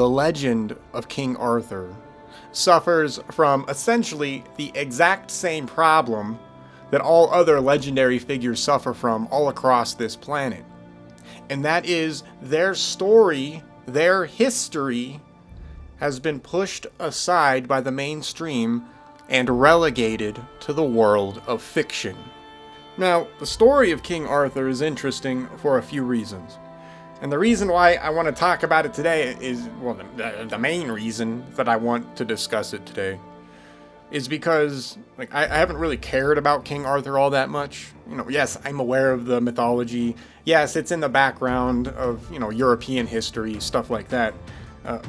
the legend of King Arthur suffers from essentially the exact same problem that all other legendary figures suffer from all across this planet. And that is their story, their history, has been pushed aside by the mainstream and relegated to the world of fiction. Now, the story of King Arthur is interesting for a few reasons. And the reason why I want to talk about it today is, well, the main reason that I want to discuss it today is because I haven't really cared about King Arthur all that much. Yes, I'm aware of the mythology. Yes, it's in the background of, European history, stuff like that.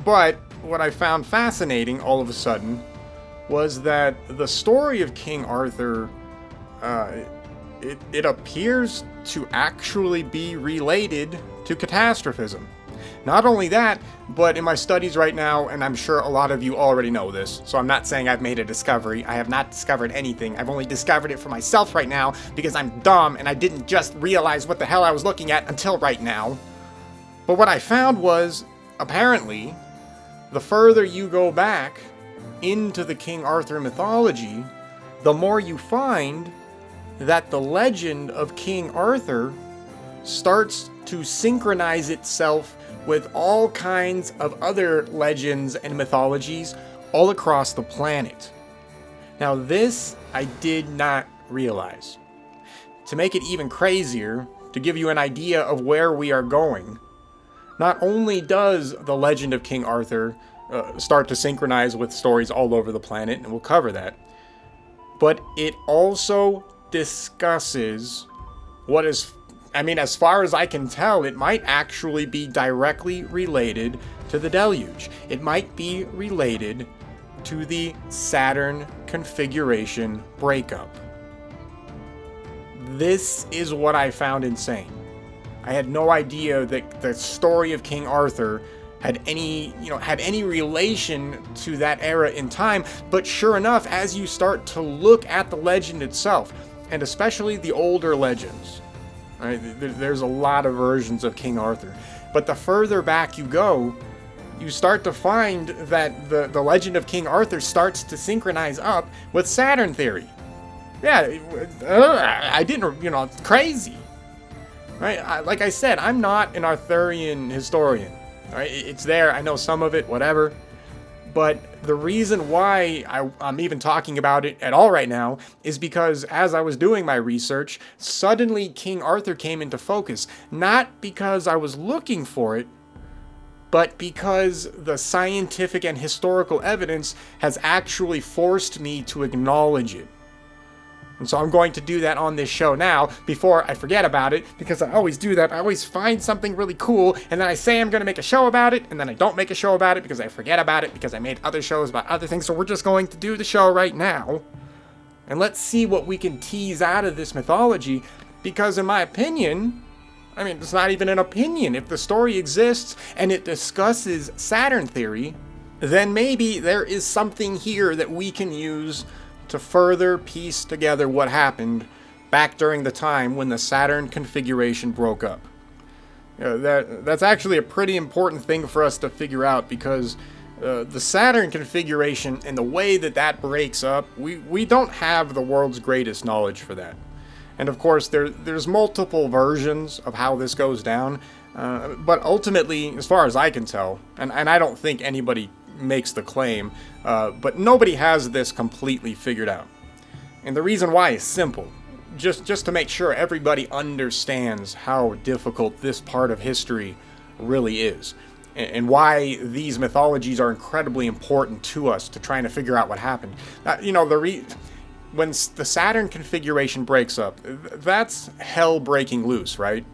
But what I found fascinating all of a sudden was that the story of King Arthur, it appears to actually be related to catastrophism. Not only that, but in my studies right now, and I'm sure a lot of you already know this, so I'm not saying I've made a discovery. I have not discovered anything. I've only discovered it for myself right now because I'm dumb and I didn't just realize what the hell I was looking at until right now. But what I found was, apparently, the further you go back into the King Arthur mythology, the more you find that the legend of King Arthur starts to synchronize itself with all kinds of other legends and mythologies all across the planet. Now, this I did not realize. To make it even crazier, to give you an idea of where we are going, not only does the legend of King Arthur start to synchronize with stories all over the planet, and we'll cover that, but it also discusses what is, as far as I can tell, it might actually be directly related to the deluge. It might be related to the Saturn configuration breakup. This is what I found insane. I had no idea that the story of King Arthur had any relation to that era in time, but sure enough, as you start to look at the legend itself, and especially the older legends, right, there's a lot of versions of King Arthur, but the further back you go, you start to find that the legend of King Arthur starts to synchronize up with Saturn theory. Yeah, I didn't, it's crazy. Right? Like I said, I'm not an Arthurian historian. Right? It's there, I know some of it, whatever. But the reason why I'm even talking about it at all right now is because as I was doing my research, suddenly King Arthur came into focus. Not because I was looking for it, but because the scientific and historical evidence has actually forced me to acknowledge it. And so I'm going to do that on this show now before I forget about it, because I always do that. I always find something really cool, and then I say I'm going to make a show about it, and then I don't make a show about it because I forget about it because I made other shows about other things. So we're just going to do the show right now, and let's see what we can tease out of this mythology, because in my opinion, it's not even an opinion. If the story exists and it discusses Saturn theory, then maybe there is something here that we can use to further piece together what happened back during the time when the Saturn configuration broke up. That's actually a pretty important thing for us to figure out, because the Saturn configuration and the way that breaks up, we don't have the world's greatest knowledge for that. And of course, there's multiple versions of how this goes down, but ultimately, as far as I can tell, and I don't think anybody makes the claim, but nobody has this completely figured out. And the reason why is simple. Just to make sure everybody understands how difficult this part of history really is, and why these mythologies are incredibly important to us to trying to figure out what happened. When the Saturn configuration breaks up, that's hell breaking loose, right?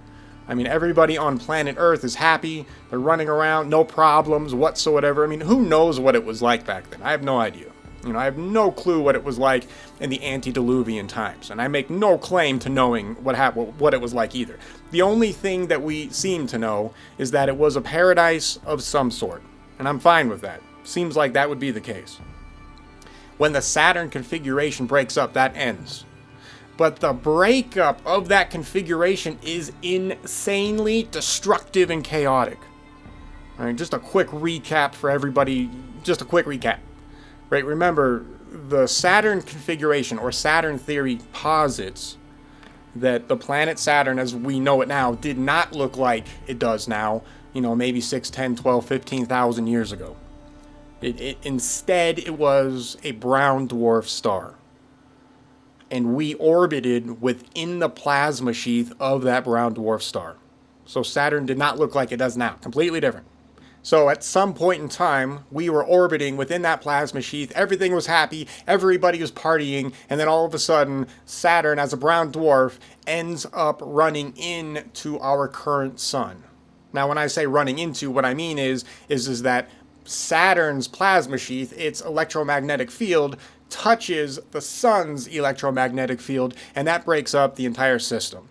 Everybody on planet Earth is happy, they're running around, no problems whatsoever. Who knows what it was like back then? I have no idea. I have no clue what it was like in the antediluvian times, and I make no claim to knowing what it was like either. The only thing that we seem to know is that it was a paradise of some sort, and I'm fine with that. Seems like that would be the case. When the Saturn configuration breaks up, that ends. But the breakup of that configuration is insanely destructive and chaotic. All right, just a quick recap for everybody. Just a quick recap. Right, remember, the Saturn configuration or Saturn theory posits that the planet Saturn as we know it now did not look like it does now, maybe 6, 10, 12, 15,000 years ago. Instead, it was a brown dwarf star. And we orbited within the plasma sheath of that brown dwarf star. So Saturn did not look like it does now. Completely different. So at some point in time, we were orbiting within that plasma sheath. Everything was happy. Everybody was partying. And then all of a sudden, Saturn, as a brown dwarf, ends up running into our current sun. Now, when I say running into, what I mean is that Saturn's plasma sheath, its electromagnetic field, touches the sun's electromagnetic field, and that breaks up the entire system.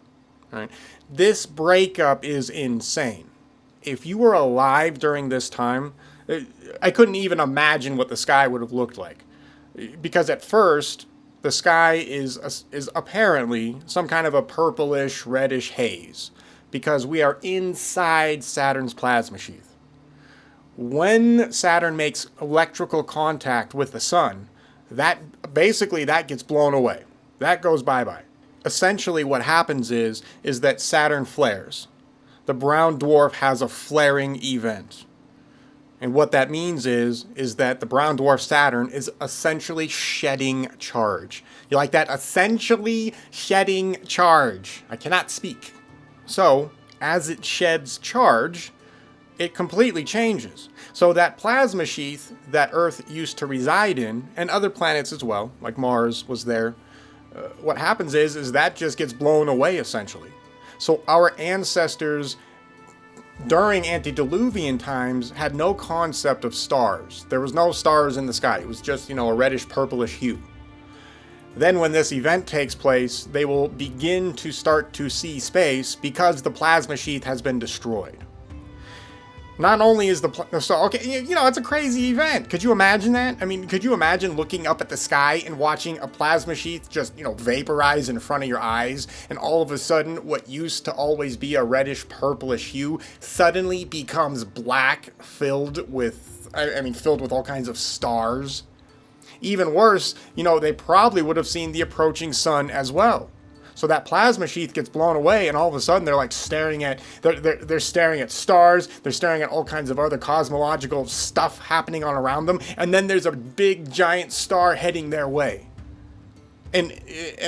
Right? This breakup is insane. If you were alive during this time, I couldn't even imagine what the sky would have looked like. Because at first, the sky is apparently some kind of a purplish, reddish haze. Because we are inside Saturn's plasma sheath. When Saturn makes electrical contact with the sun, that gets blown away. That goes bye-bye. Essentially what happens is that Saturn flares. The brown dwarf has a flaring event. And what that means is that the brown dwarf Saturn is essentially shedding charge. You like that? Essentially shedding charge. I cannot speak. So, as it sheds charge, it completely changes. So that plasma sheath that Earth used to reside in, and other planets as well, like Mars was there, what happens is that just gets blown away, essentially. So our ancestors, during antediluvian times, had no concept of stars. There was no stars in the sky. It was just, a reddish purplish hue. Then when this event takes place, they will begin to start to see space because the plasma sheath has been destroyed. Not only is the star, okay, it's a crazy event. Could you imagine that? I mean, could you imagine looking up at the sky and watching a plasma sheath just, vaporize in front of your eyes, and all of a sudden what used to always be a reddish purplish hue suddenly becomes black, filled with all kinds of stars? Even worse, they probably would have seen the approaching sun as well. So that plasma sheath gets blown away, and all of a sudden they're like staring at they're staring at stars, they're staring at all kinds of other cosmological stuff happening on around them, and then there's a big giant star heading their way. And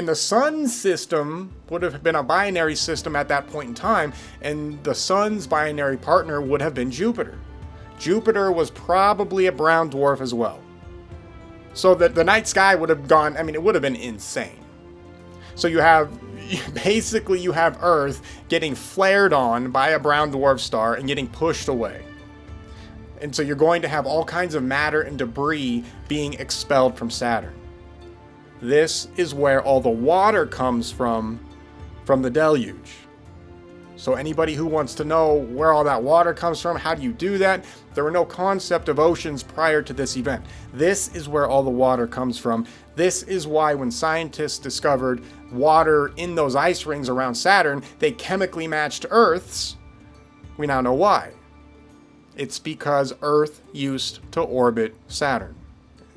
the sun system would have been a binary system at that point in time, and the sun's binary partner would have been Jupiter. Jupiter was probably a brown dwarf as well. So the night sky would have gone, it would have been insane. So you have Earth getting flared on by a brown dwarf star and getting pushed away. And so you're going to have all kinds of matter and debris being expelled from Saturn. This is where all the water comes from the deluge. So anybody who wants to know where all that water comes from, how do you do that? There were no concept of oceans prior to this event. This is where all the water comes from. This is why when scientists discovered water in those ice rings around Saturn, they chemically matched Earth's. We now know why. It's because Earth used to orbit Saturn.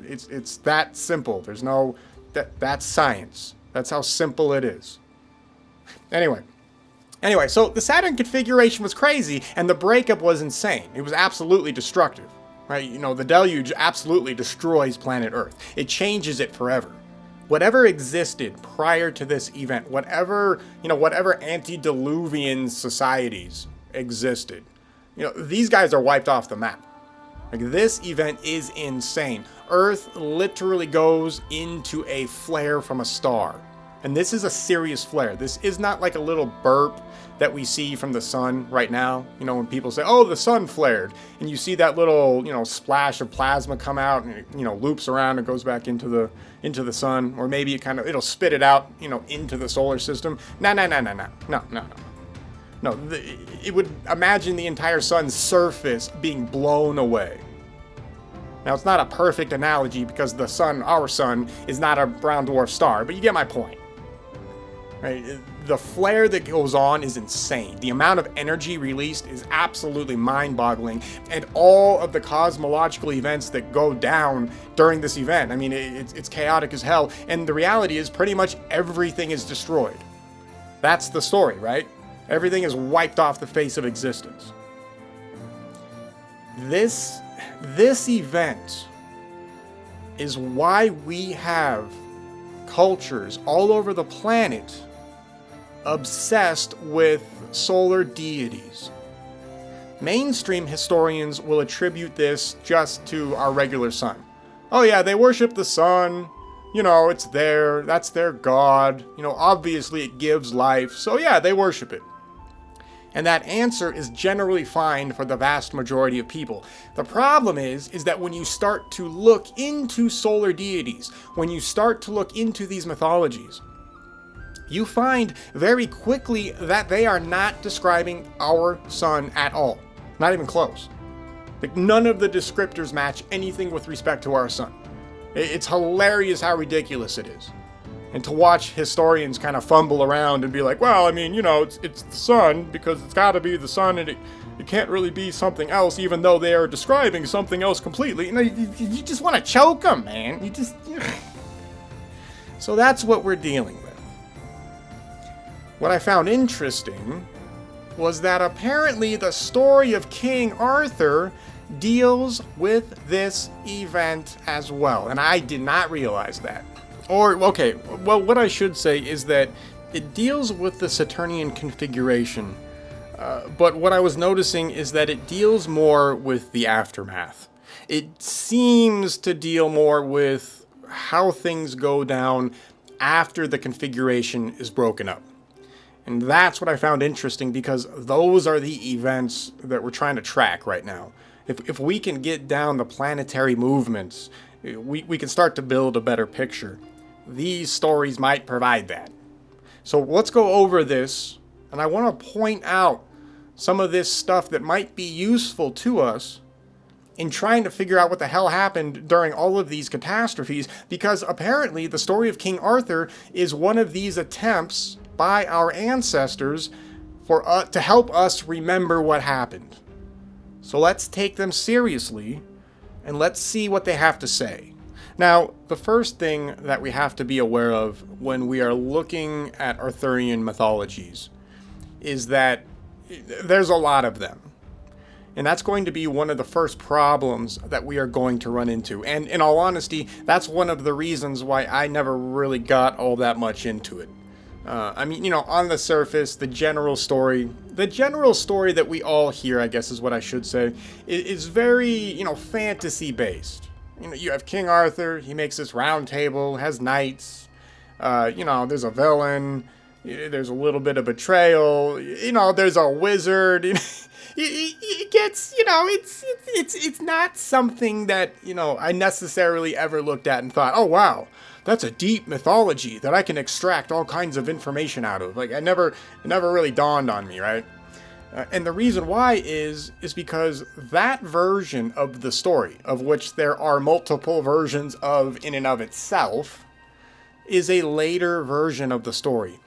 It's that simple. There's no... That's science. That's how simple it is. Anyway, so the Saturn configuration was crazy, and the breakup was insane. It was absolutely destructive, right? The deluge absolutely destroys planet Earth. It changes it forever. Whatever existed prior to this event, whatever antediluvian societies existed, these guys are wiped off the map. Like, this event is insane. Earth literally goes into a flare from a star. And this is a serious flare. This is not like a little burp that we see from the sun right now. When people say, oh, the sun flared. And you see that little, splash of plasma come out and it, loops around and goes back into the sun. Or maybe it'll spit it out, into the solar system. No. It would imagine the entire sun's surface being blown away. Now, it's not a perfect analogy because the sun, our sun, is not a brown dwarf star, but you get my point. Right? the flare that goes on is insane. The amount of energy released is absolutely mind-boggling, and all of the cosmological events that go down during this event, I mean, it's chaotic as hell, and the reality is pretty much everything is destroyed. That's the story, right? Everything is wiped off the face of existence. This event is why we have cultures all over the planet obsessed with solar deities. Mainstream historians will attribute this just to our regular sun. Oh yeah, they worship the sun. You know, it's there. That's their god. You know, obviously it gives life. So yeah, they worship it. And that answer is generally fine for the vast majority of people. The problem is that when you start to look into solar deities, when you start to look into these mythologies, you find very quickly that they are not describing our sun at all. Not even close. Like, none of the descriptors match anything with respect to our sun. It's hilarious how ridiculous it is. And to watch historians kind of fumble around and be like, well, I mean, you know, it's the sun because it's got to be the sun, and it can't really be something else, even though they are describing something else completely. You know, you just want to choke them, man. So that's what we're dealing with. What I found interesting was that apparently the story of King Arthur deals with this event as well, and I did not realize that. Or, okay, well, what I should say is that it deals with the Saturnian configuration, but what I was noticing is that it deals more with the aftermath. It seems to deal more with how things go down after the configuration is broken up. And that's what I found interesting, because those are the events that we're trying to track right now. If we can get down the planetary movements, we can start to build a better picture. These stories might provide that. So let's go over this, and I want to point out some of this stuff that might be useful to us in trying to figure out what the hell happened during all of these catastrophes, because apparently the story of King Arthur is one of these attempts by our ancestors to help us remember what happened. So let's take them seriously, and let's see what they have to say. Now, the first thing that we have to be aware of when we are looking at Arthurian mythologies is that there's a lot of them. And that's going to be one of the first problems that we are going to run into. And in all honesty, that's one of the reasons why I never really got all that much into it. I mean, you know, on the surface, the general story that we all hear, I guess is what I should say, is very, you know, fantasy based. You know, you have King Arthur, he makes this round table, has knights, you know, there's a villain, there's a little bit of betrayal, you know, there's a wizard. It gets, you know, it's not something that, you know, I necessarily ever looked at and thought, oh wow, that's a deep mythology that I can extract all kinds of information out of. Like, it never really dawned on me, right? And the reason why is because that version of the story, of which there are multiple versions of in and of itself, is a later version of the story.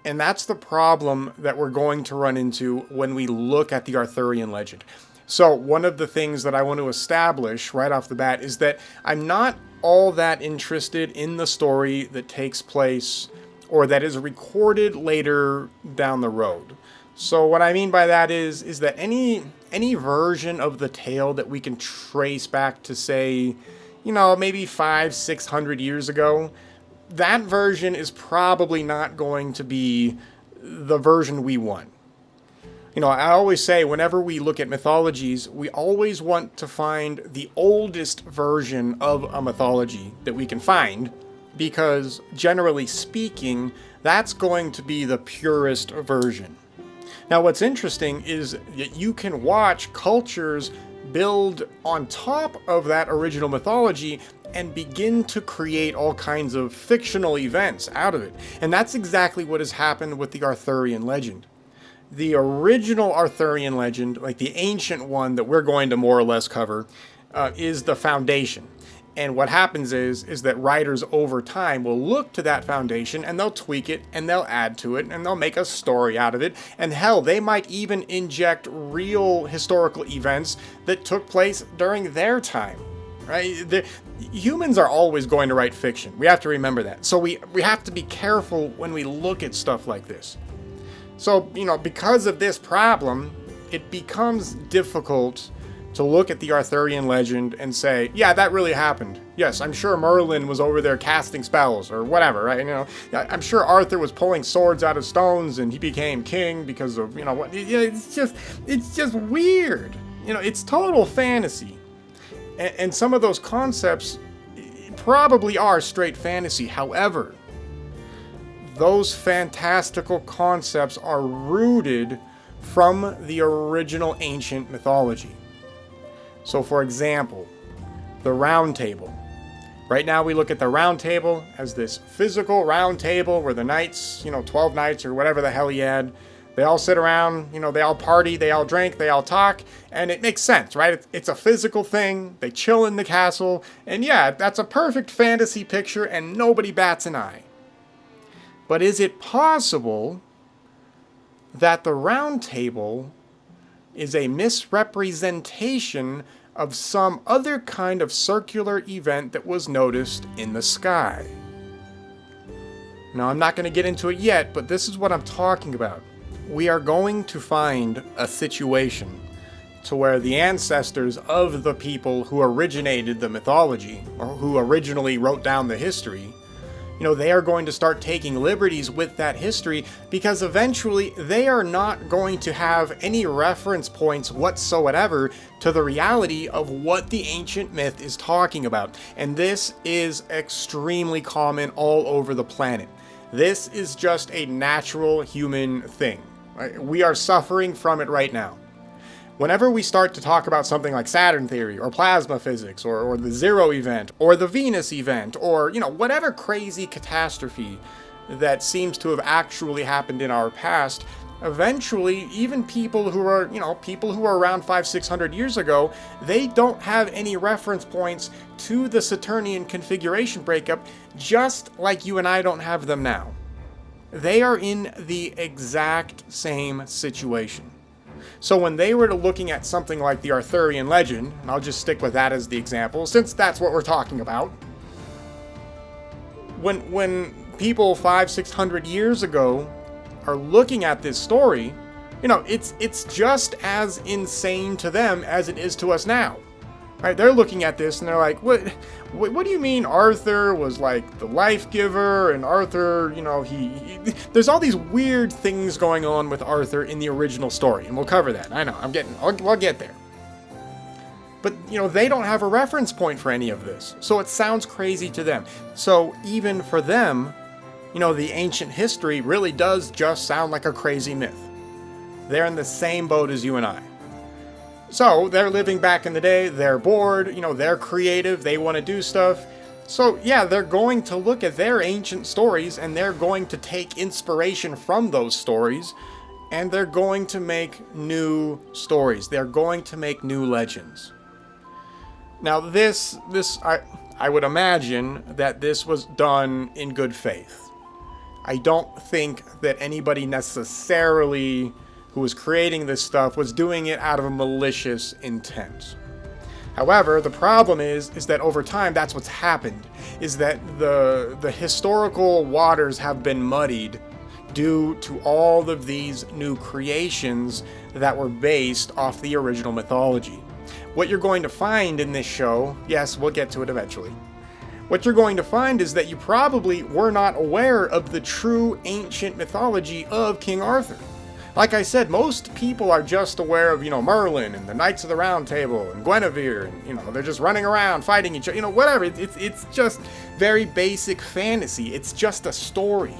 And that's the problem that we're going to run into when we look at the Arthurian legend. So one of the things that I want to establish right off the bat is that I'm not all that interested in the story that takes place or that is recorded later down the road. So what I mean by that is that any version of the tale that we can trace back to, say, you know, maybe 500-600 years ago, that version is probably not going to be the version we want. You know, I always say whenever we look at mythologies, we always want to find the oldest version of a mythology that we can find, because generally speaking, that's going to be the purest version. Now, what's interesting is that you can watch cultures build on top of that original mythology and begin to create all kinds of fictional events out of it. And that's exactly what has happened with the Arthurian legend. The original Arthurian legend, like the ancient one that we're going to more or less cover, is the foundation. And what happens is that writers over time will look to that foundation and they'll tweak it and they'll add to it and they'll make a story out of it. And hell, they might even inject real historical events that took place during their time, right? Humans are always going to write fiction. We have to remember that. So we have to be careful when we look at stuff like this. So, because of this problem, it becomes difficult to look at the Arthurian legend and say, yeah, that really happened. Yes, I'm sure Merlin was over there casting spells or whatever, right? I'm sure Arthur was pulling swords out of stones and he became king because of, what? It's just weird. It's total fantasy. And some of those concepts probably are straight fantasy. However, those fantastical concepts are rooted from the original ancient mythology. So, for example, the round table. Right now we look at the round table as this physical round table where the knights, 12 knights or whatever the hell he had, they all sit around, they all party, they all drink, they all talk, and it makes sense, right? It's a physical thing, they chill in the castle, and yeah, that's a perfect fantasy picture and nobody bats an eye. But is it possible that the round table is a misrepresentation of some other kind of circular event that was noticed in the sky? Now, I'm not going to get into it yet, but this is what I'm talking about. We are going to find a situation to where the ancestors of the people who originated the mythology, or who originally wrote down the history, they are going to start taking liberties with that history because eventually they are not going to have any reference points whatsoever to the reality of what the ancient myth is talking about. And this is extremely common all over the planet. This is just a natural human thing. Right? We are suffering from it right now. Whenever we start to talk about something like Saturn theory or plasma physics or the zero event or the Venus event or, whatever crazy catastrophe that seems to have actually happened in our past, eventually even people who are around 500-600 years ago, they don't have any reference points to the Saturnian configuration breakup, just like you and I don't have them now. They are in the exact same situation. So when they were looking at something like the Arthurian legend, and I'll just stick with that as the example, since that's what we're talking about, when people 500-600 years ago are looking at this story, it's just as insane to them as it is to us now. Right? They're looking at this and they're like, what do you mean Arthur was like the life giver and Arthur, he there's all these weird things going on with Arthur in the original story, and we'll cover that. I know, I'll get there. But, they don't have a reference point for any of this, so it sounds crazy to them. So even for them, the ancient history really does just sound like a crazy myth. They're in the same boat as you and I. So they're living back in the day, they're bored, they're creative, they want to do stuff. So yeah, they're going to look at their ancient stories and they're going to take inspiration from those stories and they're going to make new stories. They're going to make new legends. Now I would imagine that this was done in good faith. I don't think that anybody necessarily who was creating this stuff was doing it out of a malicious intent. However, the problem is that over time, that's what's happened, is that the historical waters have been muddied due to all of these new creations that were based off the original mythology. What you're going to find in this show, yes, we'll get to it eventually, what you're going to find is that you probably were not aware of the true ancient mythology of King Arthur. Like I said, most people are just aware of, Merlin and the Knights of the Round Table and Guinevere, and, they're just running around fighting each other, whatever. It's just very basic fantasy. It's just a story.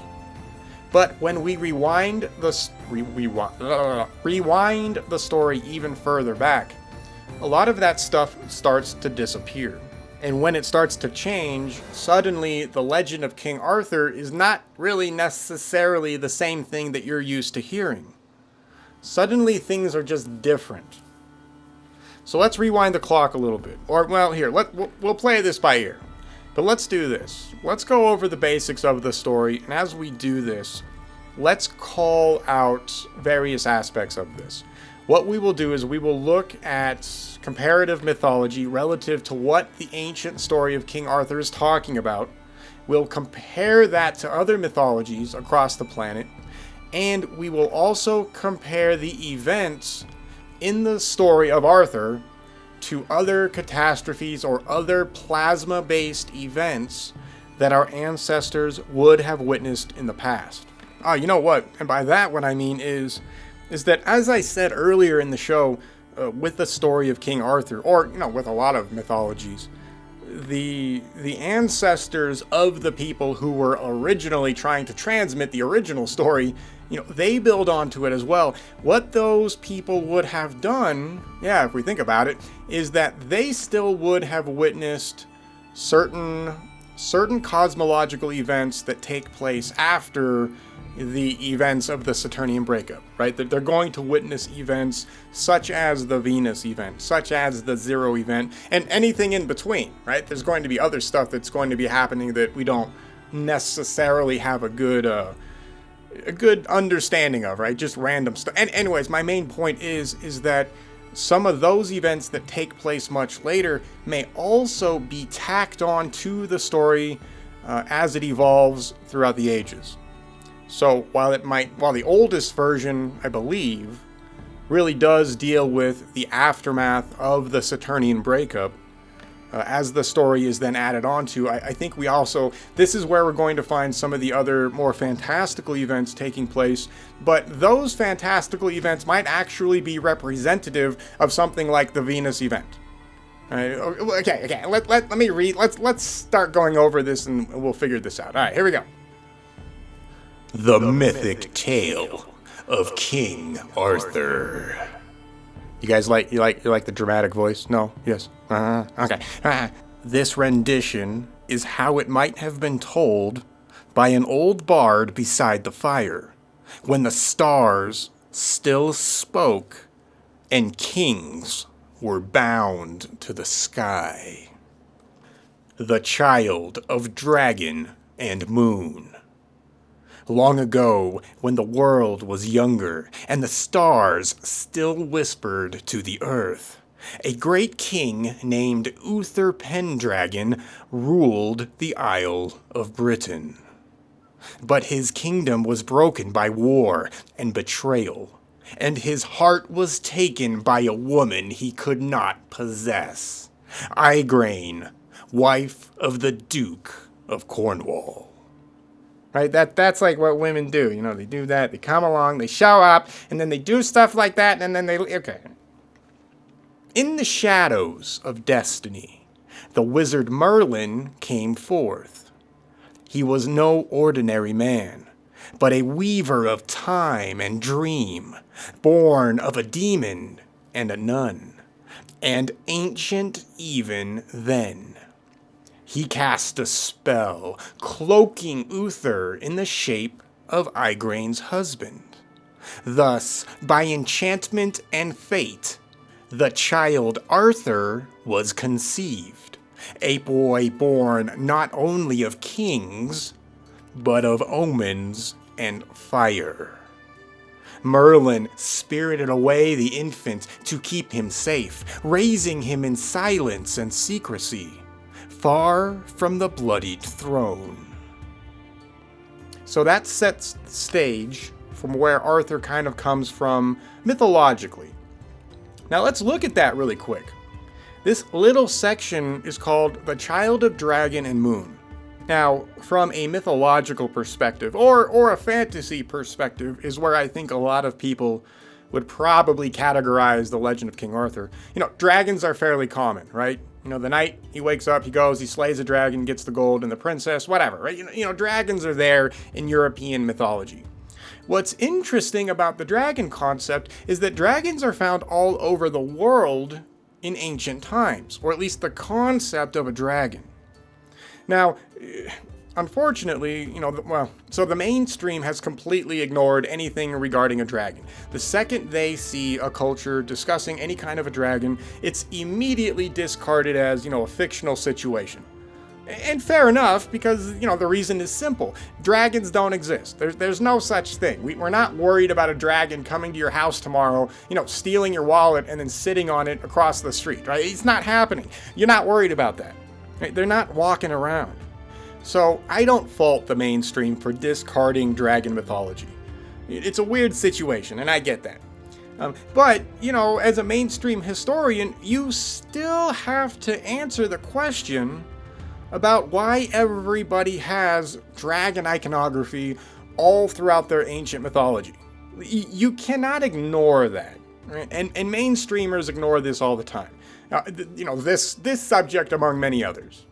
But when we rewind the story even further back, a lot of that stuff starts to disappear. And when it starts to change, suddenly the legend of King Arthur is not really necessarily the same thing that you're used to hearing. Suddenly things are just different. So let's rewind the clock a little bit. Or, well, here, we'll play this by ear. But let's do this. Let's go over the basics of the story, and as we do this, let's call out various aspects of this. What we will do is we will look at comparative mythology relative to what the ancient story of King Arthur is talking about. We'll compare that to other mythologies across the planet, and we will also compare the events in the story of Arthur to other catastrophes or other plasma-based events that our ancestors would have witnessed in the past. You know what? And by that, what I mean is that, as I said earlier in the show, with the story of King Arthur, or with a lot of mythologies, the ancestors of the people who were originally trying to transmit the original story, they build onto it as well. What those people would have done, if we think about it, is that they still would have witnessed certain cosmological events that take place after the events of the Saturnian breakup, right? That they're going to witness events such as the Venus event, such as the Zero event, and anything in between, right? There's going to be other stuff that's going to be happening that we don't necessarily have a good understanding of, right? Just random stuff. And anyways, my main point is that some of those events that take place much later may also be tacked on to the story as it evolves throughout the ages. So while the oldest version, I believe, really does deal with the aftermath of the Saturnian breakup, as the story is then added onto, I think this is where we're going to find some of the other more fantastical events taking place, but those fantastical events might actually be representative of something like the Venus event. Okay, let me read, let's start going over this and we'll figure this out. Alright, here we go. The mythic tale of King Arthur. You guys like the dramatic voice? No? Yes? Okay. This rendition is how it might have been told by an old bard beside the fire, when the stars still spoke and kings were bound to the sky. The child of dragon and moon. Long ago, when the world was younger and the stars still whispered to the earth, a great king named Uther Pendragon ruled the Isle of Britain. But his kingdom was broken by war and betrayal, and his heart was taken by a woman he could not possess, Igraine, wife of the Duke of Cornwall. Right, that's like what women do. They do that. They come along, they show up, and then they do stuff like that, and then okay. In the shadows of destiny, the wizard Merlin came forth. He was no ordinary man, but a weaver of time and dream, born of a demon and a nun, and ancient even then. He cast a spell, cloaking Uther in the shape of Igraine's husband. Thus, by enchantment and fate, the child Arthur was conceived, a boy born not only of kings, but of omens and fire. Merlin spirited away the infant to keep him safe, raising him in silence and secrecy, far from the bloodied throne. So that sets the stage from where Arthur kind of comes from mythologically. Now let's look at that really quick. This little section is called The Child of Dragon and Moon. Now, from a mythological perspective, or a fantasy perspective, is where I think a lot of people would probably categorize the legend of King Arthur. Dragons are fairly common, right? The night he wakes up, he goes, he slays a dragon, gets the gold and the princess, whatever, right? Dragons are there in European mythology. What's interesting about the dragon concept is that dragons are found all over the world in ancient times, or at least the concept of a dragon. Now, unfortunately, so the mainstream has completely ignored anything regarding a dragon. The second they see a culture discussing any kind of a dragon, it's immediately discarded as, a fictional situation. And fair enough, because, the reason is simple. Dragons don't exist. There's no such thing. We're not worried about a dragon coming to your house tomorrow, stealing your wallet and then sitting on it across the street, right? It's not happening. You're not worried about that. Right? They're not walking around. So I don't fault the mainstream for discarding dragon mythology. It's a weird situation, and I get that. But, as a mainstream historian, you still have to answer the question about why everybody has dragon iconography all throughout their ancient mythology. You cannot ignore that, right? And mainstreamers ignore this all the time. This subject among many others.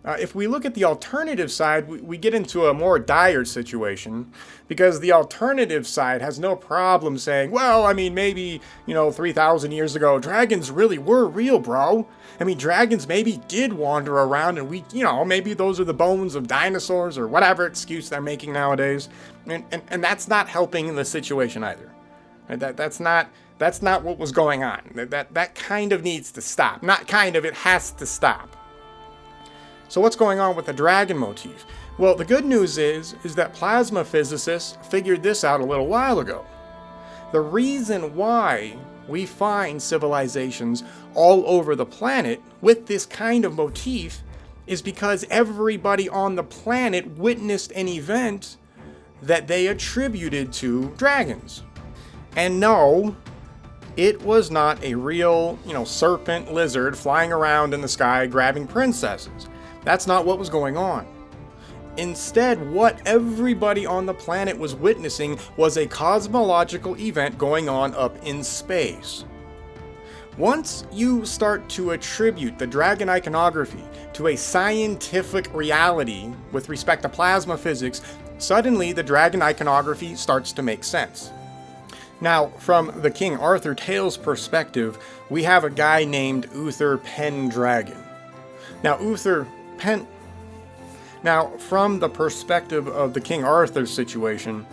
If we look at the alternative side, we get into a more dire situation, because the alternative side has no problem saying, well, maybe, 3,000 years ago, dragons really were real, bro. Dragons maybe did wander around, and maybe those are the bones of dinosaurs, or whatever excuse they're making nowadays. And that's not helping the situation either. That's not what was going on. That kind of needs to stop. Not kind of, it has to stop. So what's going on with the dragon motif? Well, the good news is that plasma physicists figured this out a little while ago. The reason why we find civilizations all over the planet with this kind of motif is because everybody on the planet witnessed an event that they attributed to dragons. And no, it was not a real, serpent lizard flying around in the sky grabbing princesses. That's not what was going on. Instead, what everybody on the planet was witnessing was a cosmological event going on up in space. Once you start to attribute the dragon iconography to a scientific reality with respect to plasma physics, suddenly the dragon iconography starts to make sense. Now, from the King Arthur tales perspective, we have a guy named Uther Pendragon. Now, from the perspective of the King Arthur situation,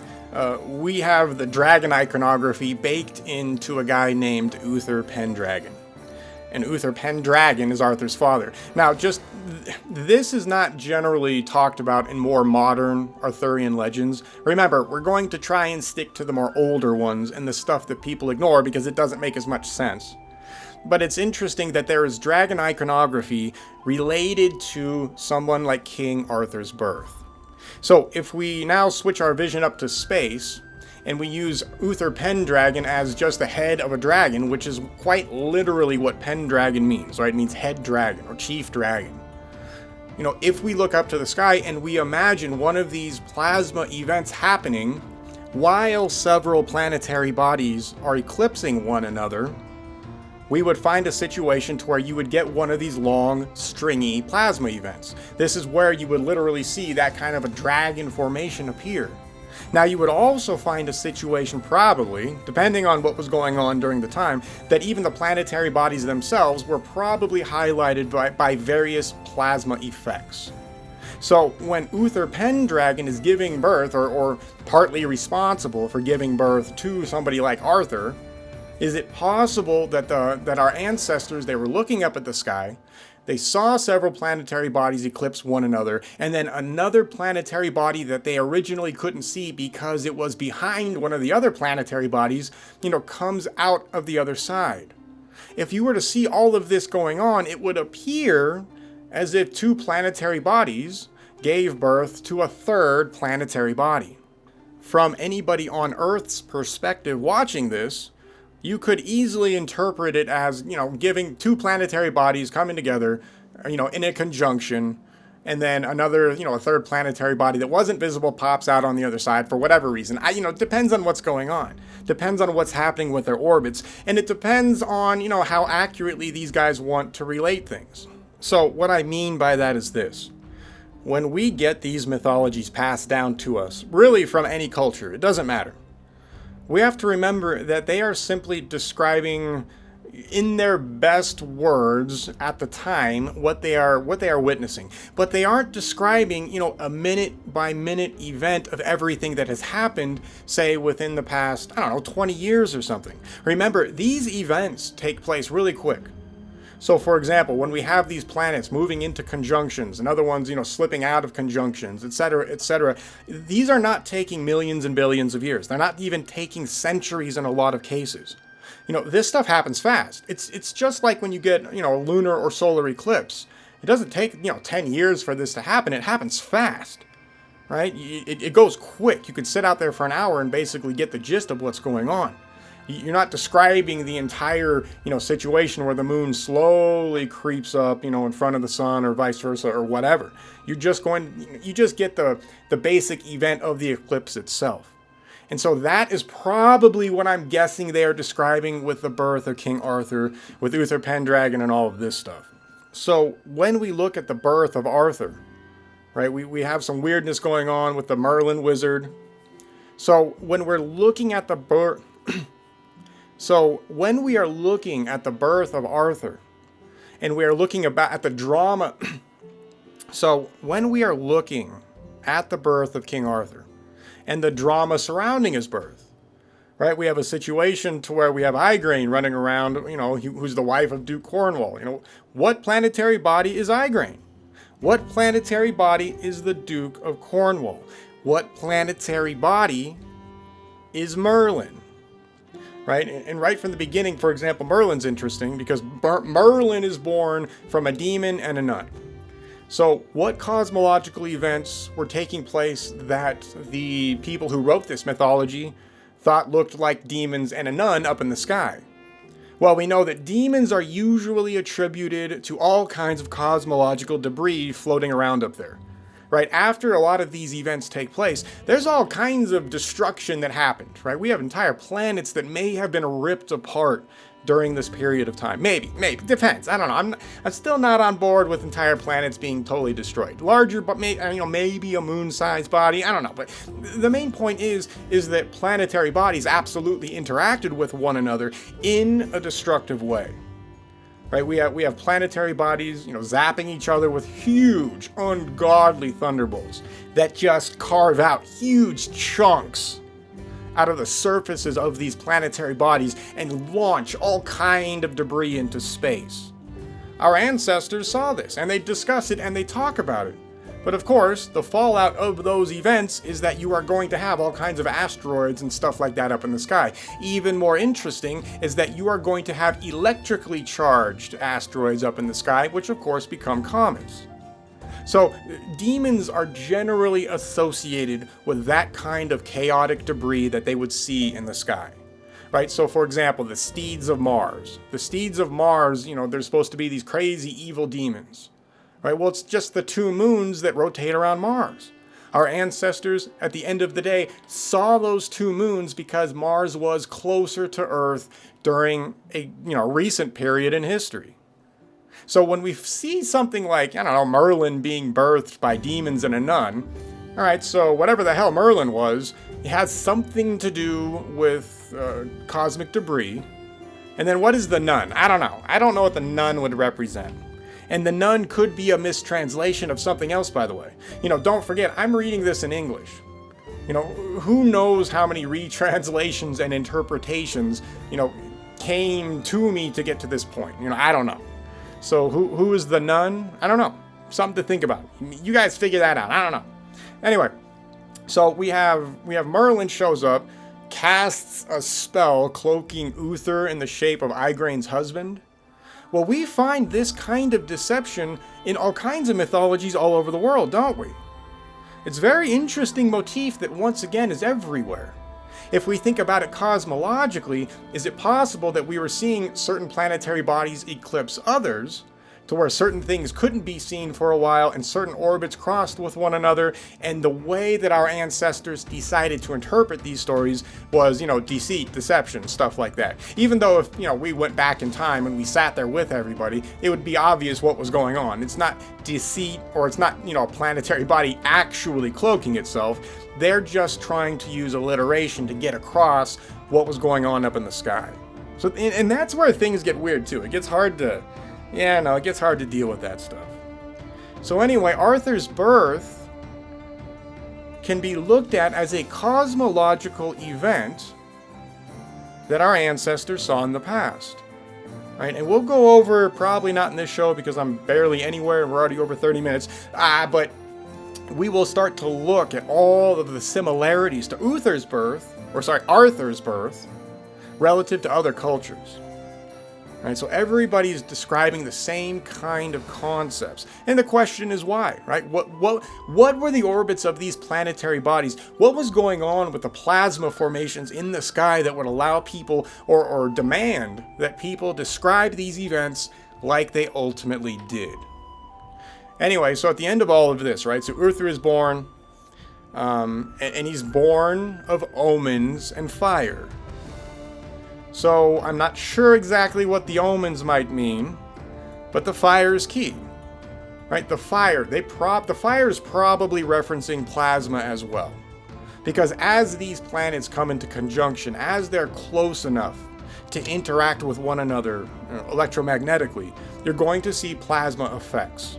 we have the dragon iconography baked into a guy named Uther Pendragon. And Uther Pendragon is Arthur's father. Now, this is not generally talked about in more modern Arthurian legends. Remember, we're going to try and stick to the more older ones and the stuff that people ignore because it doesn't make as much sense. But it's interesting that there is dragon iconography related to someone like King Arthur's birth. So if we now switch our vision up to space, and we use Uther Pendragon as just the head of a dragon, which is quite literally what Pendragon means, right? It means head dragon or chief dragon. If we look up to the sky and we imagine one of these plasma events happening while several planetary bodies are eclipsing one another, we would find a situation to where you would get one of these long, stringy plasma events. This is where you would literally see that kind of a dragon formation appear. Now, you would also find a situation probably, depending on what was going on during the time, that even the planetary bodies themselves were probably highlighted by various plasma effects. So when Uther Pendragon is giving birth, or partly responsible for giving birth to somebody like Arthur, is it possible that our ancestors, they were looking up at the sky, they saw several planetary bodies eclipse one another, and then another planetary body that they originally couldn't see because it was behind one of the other planetary bodies, comes out of the other side? If you were to see all of this going on, it would appear as if two planetary bodies gave birth to a third planetary body. From anybody on Earth's perspective watching this, you could easily interpret it as, giving two planetary bodies coming together, in a conjunction, and then another, a third planetary body that wasn't visible pops out on the other side for whatever reason. It depends on what's going on. Depends on what's happening with their orbits, and it depends on, how accurately these guys want to relate things. So what I mean by that is this. When we get these mythologies passed down to us, really from any culture, it doesn't matter. We have to remember that they are simply describing in their best words at the time what they are witnessing, but they aren't describing, a minute by minute event of everything that has happened, say within the past, 20 years or something. Remember, these events take place really quick. So for example, when we have these planets moving into conjunctions and other ones, slipping out of conjunctions, etc., these are not taking millions and billions of years. They're not even taking centuries in a lot of cases. This stuff happens fast. It's just like when you get, a lunar or solar eclipse. It doesn't take, 10 years for this to happen. It happens fast, right? It goes quick. You could sit out there for an hour and basically get the gist of what's going on. You're not describing the entire, situation where the moon slowly creeps up, in front of the sun or vice versa or whatever. You just get the basic event of the eclipse itself. And so that is probably what I'm guessing they are describing with the birth of King Arthur, with Uther Pendragon and all of this stuff. So when we look at the birth of Arthur, right, we have some weirdness going on with the Merlin wizard. So when we're looking at the birth... So when we are looking at the birth of Arthur, and we are looking at the drama... So when we are looking at the birth of King Arthur, and the drama surrounding his birth, right? We have a situation to where we have Igraine running around, who's the wife of Duke Cornwall. What planetary body is Igraine? What planetary body is the Duke of Cornwall? What planetary body is Merlin? Right? And right from the beginning, for example, Merlin's interesting because Merlin is born from a demon and a nun. So what cosmological events were taking place that the people who wrote this mythology thought looked like demons and a nun up in the sky? Well, we know that demons are usually attributed to all kinds of cosmological debris floating around up there. Right? After a lot of these events take place, there's all kinds of destruction that happened, right? We have entire planets that may have been ripped apart during this period of time. Maybe, depends. I don't know. I'm still not on board with entire planets being totally destroyed. Larger, but maybe a moon-sized body. I don't know. But the main point is that planetary bodies absolutely interacted with one another in a destructive way. Right? We have planetary bodies, zapping each other with huge, ungodly thunderbolts that just carve out huge chunks out of the surfaces of these planetary bodies and launch all kind of debris into space. Our ancestors saw this, and they discuss it and they talk about it. But of course, the fallout of those events is that you are going to have all kinds of asteroids and stuff like that up in the sky. Even more interesting is that you are going to have electrically charged asteroids up in the sky, which of course become comets. So demons are generally associated with that kind of chaotic debris that they would see in the sky. Right? So for example, the steeds of Mars. The steeds of Mars, they're supposed to be these crazy evil demons. Right? Well, it's just the two moons that rotate around Mars. Our ancestors, at the end of the day, saw those two moons because Mars was closer to Earth during a recent period in history. So when we see something like, Merlin being birthed by demons and a nun, all right, so whatever the hell Merlin was, it has something to do with cosmic debris. And then what is the nun? I don't know. I don't know what the nun would represent. And the nun could be a mistranslation of something else, by the way. Don't forget, I'm reading this in English. Who knows how many retranslations and interpretations, came to me to get to this point. I don't know. So who is the nun? I don't know. Something to think about. You guys figure that out. I don't know. Anyway, so we have Merlin shows up, casts a spell cloaking Uther in the shape of Igraine's husband. Well, we find this kind of deception in all kinds of mythologies all over the world, don't we? It's a very interesting motif that once again is everywhere. If we think about it cosmologically, is it possible that we were seeing certain planetary bodies eclipse others, to where certain things couldn't be seen for a while and certain orbits crossed with one another, and the way that our ancestors decided to interpret these stories was, deceit, deception, stuff like that. Even though if, we went back in time and we sat there with everybody, it would be obvious what was going on. It's not deceit, or it's not, a planetary body actually cloaking itself. They're just trying to use alliteration to get across what was going on up in the sky. So, and that's where things get weird too. It gets hard to, it gets hard to deal with that stuff. So anyway, Arthur's birth can be looked at as a cosmological event that our ancestors saw in the past. Right? And we'll go over, probably not in this show because I'm barely anywhere, we're already over 30 minutes, but we will start to look at all of the similarities to Arthur's birth relative to other cultures. Right? So everybody's describing the same kind of concepts. And the question is why, right? What were the orbits of these planetary bodies? What was going on with the plasma formations in the sky that would allow people or demand that people describe these events like they ultimately did? Anyway, so at the end of all of this, right? So Arthur is born, and he's born of omens and fire. So I'm not sure exactly what the omens might mean, but the fire is key, right? The fire, the fire is probably referencing plasma as well, because as these planets come into conjunction, as they're close enough to interact with one another electromagnetically, you're going to see plasma effects.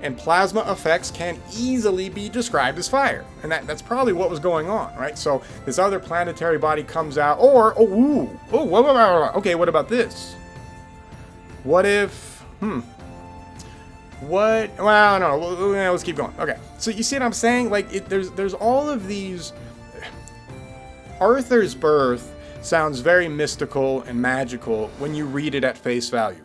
And plasma effects can easily be described as fire. And that's probably what was going on, right? So this other planetary body comes out, okay, what about this? What if, well, no, let's keep going. Okay, so you see what I'm saying? Like, there's all of these. Arthur's birth sounds very mystical and magical when you read it at face value.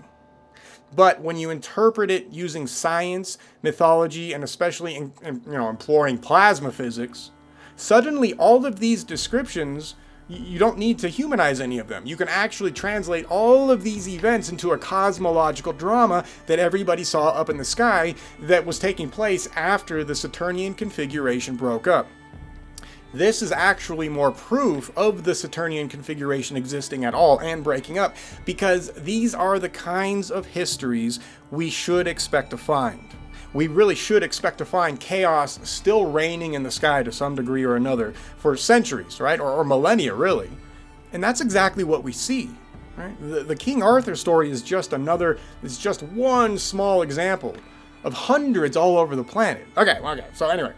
But when you interpret it using science, mythology, and especially employing plasma physics, suddenly all of these descriptions, you don't need to humanize any of them. You can actually translate all of these events into a cosmological drama that everybody saw up in the sky that was taking place after the Saturnian configuration broke up. This is actually more proof of the Saturnian configuration existing at all and breaking up, because these are the kinds of histories we should expect to find. We really should expect to find chaos still reigning in the sky to some degree or another for centuries, right? Or millennia, really. And that's exactly what we see. Right? The King Arthur story is just one small example of hundreds all over the planet. Okay, so anyway.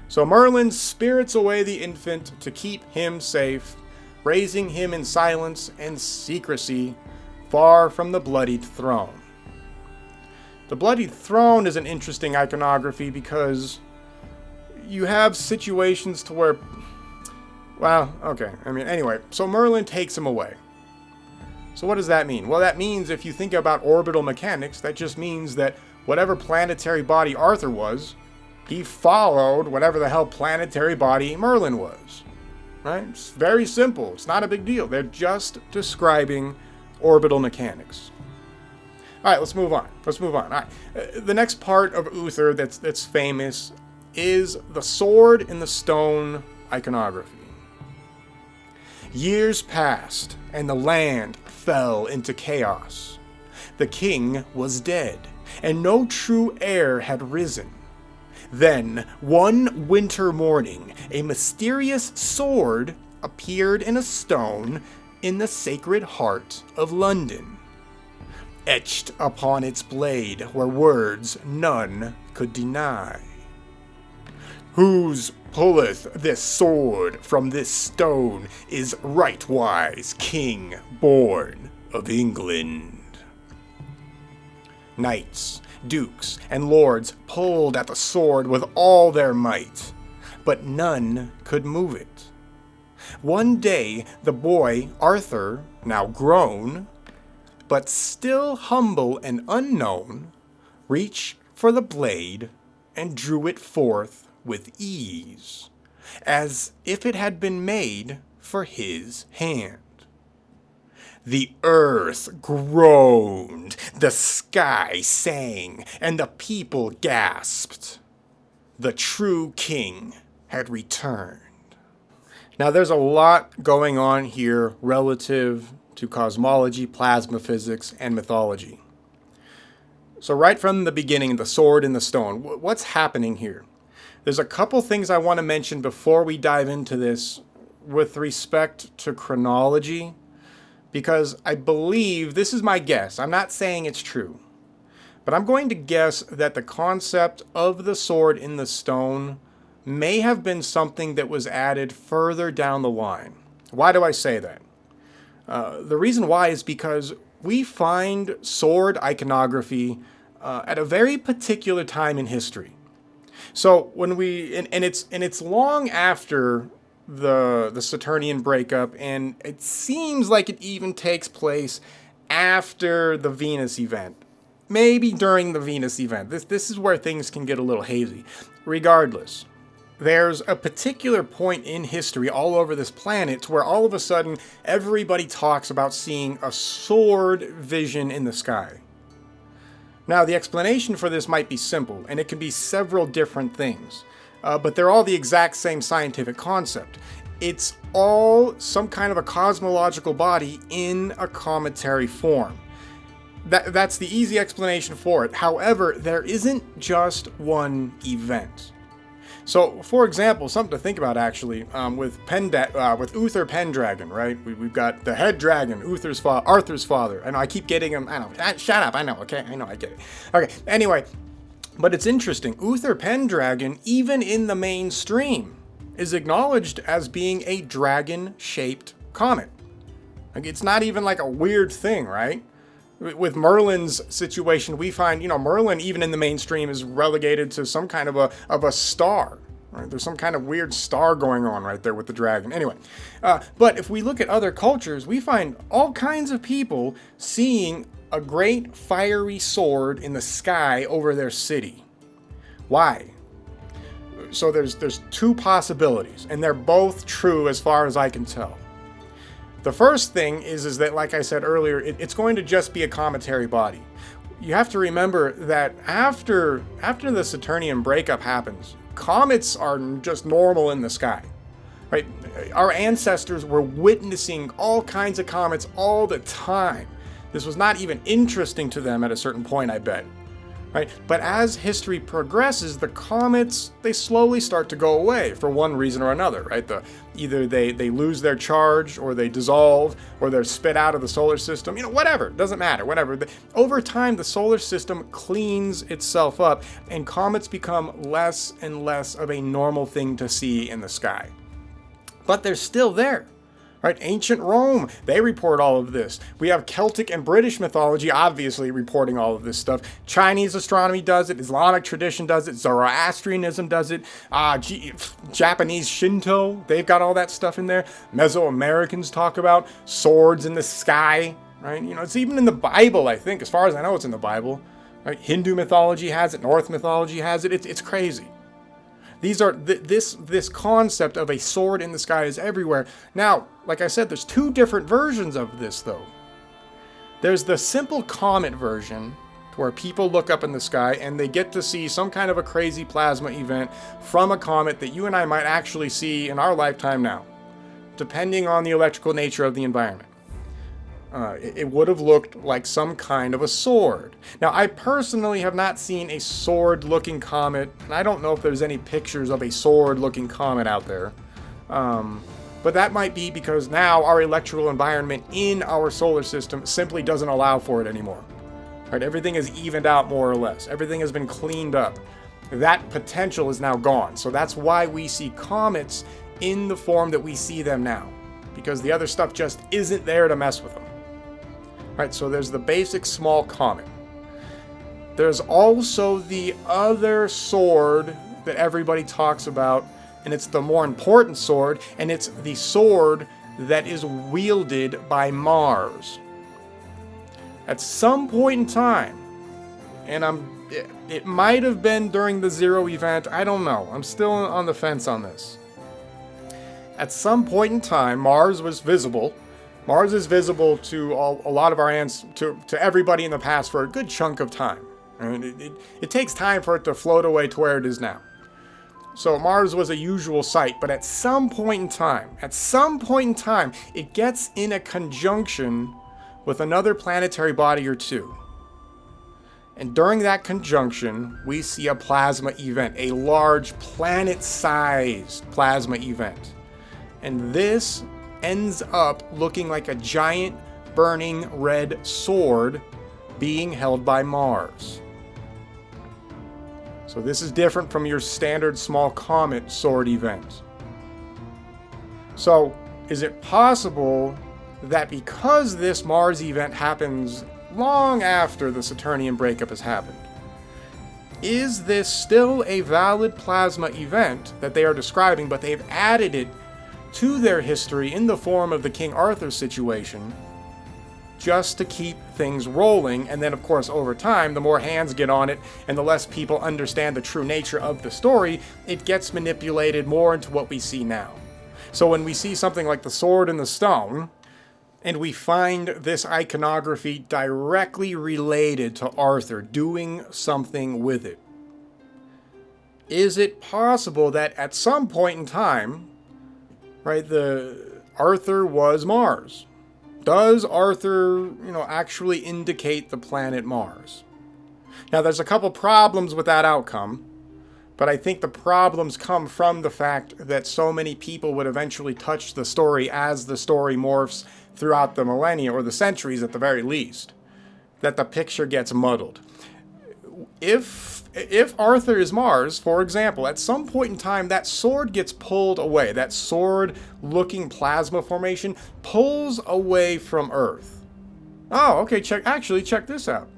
So Merlin spirits away the infant to keep him safe, raising him in silence and secrecy, far from the bloodied throne. The bloodied throne is an interesting iconography because you have situations to where, anyway, so Merlin takes him away. So what does that mean? Well, that means if you think about orbital mechanics, that just means that whatever planetary body Arthur was, he followed whatever the hell planetary body Merlin was. Right? It's very simple. It's not a big deal. They're just describing orbital mechanics. All right, let's move on. All right. The next part of Uther that's famous is the sword in the stone iconography. Years passed, and the land fell into chaos. The king was dead, and no true heir had risen. Then, one winter morning, a mysterious sword appeared in a stone in the Sacred Heart of London. Etched upon its blade were words none could deny. Whose pulleth this sword from this stone is rightwise king born of England. Knights, dukes, and lords pulled at the sword with all their might, but none could move it. One day the boy Arthur, now grown, but still humble and unknown, reached for the blade and drew it forth with ease, as if it had been made for his hand. The earth groaned, the sky sang, and the people gasped. The true king had returned. Now there's a lot going on here relative to cosmology, plasma physics, and mythology. So right from the beginning, the sword and the stone, what's happening here? There's a couple things I want to mention before we dive into this with respect to chronology, because I believe, this is my guess, I'm not saying it's true, but I'm going to guess that the concept of the sword in the stone may have been something that was added further down the line. Why do I say that? The reason why is because we find sword iconography at a very particular time in history. So when it's long after the Saturnian breakup, and it seems like it even takes place after the Venus event. Maybe during the Venus event. This is where things can get a little hazy. Regardless, there's a particular point in history all over this planet where all of a sudden everybody talks about seeing a sword vision in the sky. Now, the explanation for this might be simple, and it can be several different things, but they're all the exact same scientific concept. It's all some kind of a cosmological body in a cometary form. That's the easy explanation for it. However, there isn't just one event. So, for example, something to think about actually, with Uther Pendragon, right? We've got the head dragon, Arthur's father. I know I keep getting him. I know. Shut up. I know. Okay. I know. I get it. Okay. Anyway, but it's interesting. Uther Pendragon, even in the mainstream, is acknowledged as being a dragon-shaped comet. Like, it's not even like a weird thing, right? With Merlin's situation, we find, Merlin, even in the mainstream, is relegated to some kind of a star. Right? There's some kind of weird star going on right there with the dragon. Anyway, but if we look at other cultures, we find all kinds of people seeing a great fiery sword in the sky over their city. Why? So there's two possibilities, and they're both true as far as I can tell. The first thing is that, like I said earlier, it's going to just be a cometary body. You have to remember that after the Saturnian breakup happens, comets are just normal in the sky, right? Our ancestors were witnessing all kinds of comets all the time. This was not even interesting to them at a certain point, I bet. Right? But as history progresses, the comets, they slowly start to go away for one reason or another, right? Either they lose their charge, or they dissolve, or they're spit out of the solar system, whatever, doesn't matter, whatever. Over time, the solar system cleans itself up, and comets become less and less of a normal thing to see in the sky. But they're still there. Right, ancient Rome, they report all of this. We have Celtic and British mythology obviously reporting all of this stuff. Chinese astronomy does it, Islamic tradition does it, Zoroastrianism does it, Japanese Shinto, they've got all that stuff in there. Mesoamericans talk about swords in the sky, right? It's even in the Bible, I think, as far as I know, it's in the Bible. Right? Hindu mythology has it, Norse mythology has it, it's crazy. These are this concept of a sword in the sky is everywhere. Now, like I said, there's two different versions of this, though. There's the simple comet version, where people look up in the sky and they get to see some kind of a crazy plasma event from a comet that you and I might actually see in our lifetime now, depending on the electrical nature of the environment. It would have looked like some kind of a sword. Now, I personally have not seen a sword-looking comet, and I don't know if there's any pictures of a sword-looking comet out there. But that might be because now our electrical environment in our solar system simply doesn't allow for it anymore. Right? Everything is evened out more or less. Everything has been cleaned up. That potential is now gone. So that's why we see comets in the form that we see them now, because the other stuff just isn't there to mess with them. Right, so there's the basic small comet. There's also the other sword that everybody talks about, and it's the more important sword, and it's the sword that is wielded by Mars. At some point in time, and it might have been during the Zero event, I don't know. I'm still on the fence on this. At some point in time, Mars was visible. Mars is visible to a lot of our to everybody in the past for a good chunk of time. It takes time for it to float away to where it is now. So Mars was a usual sight, but at some point in time, it gets in a conjunction with another planetary body or two. And during that conjunction, we see a plasma event, a large planet-sized plasma event. And this ends up looking like a giant burning red sword being held by Mars. So this is different from your standard small comet sword event. So is it possible that because this Mars event happens long after the Saturnian breakup has happened, is this still a valid plasma event that they are describing, but they've added it to their history in the form of the King Arthur situation just to keep things rolling? And then, of course, over time, the more hands get on it and the less people understand the true nature of the story, it gets manipulated more into what we see now. So when we see something like the sword and the stone, and we find this iconography directly related to Arthur doing something with it, is it possible that at some point in time, right, the Arthur was Mars? Does Arthur, actually indicate the planet Mars? Now, there's a couple problems with that outcome, but I think the problems come from the fact that so many people would eventually touch the story as the story morphs throughout the millennia, or the centuries at the very least, that the picture gets muddled. If Arthur is Mars, for example, at some point in time, that sword gets pulled away. That sword-looking plasma formation pulls away from Earth. Oh, okay, check this out.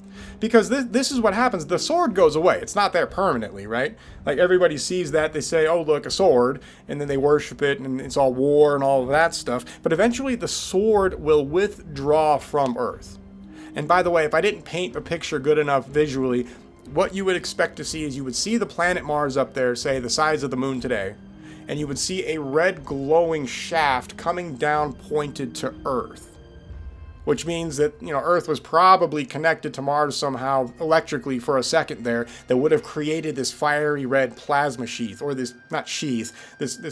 Because this is what happens. The sword goes away. It's not there permanently, right? Like, everybody sees that, they say, oh, look, a sword, and then they worship it, and it's all war and all of that stuff. But eventually, the sword will withdraw from Earth. And by the way, if I didn't paint the picture good enough visually, what you would expect to see is you would see the planet Mars up there, say the size of the moon today, and you would see a red glowing shaft coming down pointed to Earth. Which means that, Earth was probably connected to Mars somehow electrically for a second there that would have created this fiery red plasma sheath, or this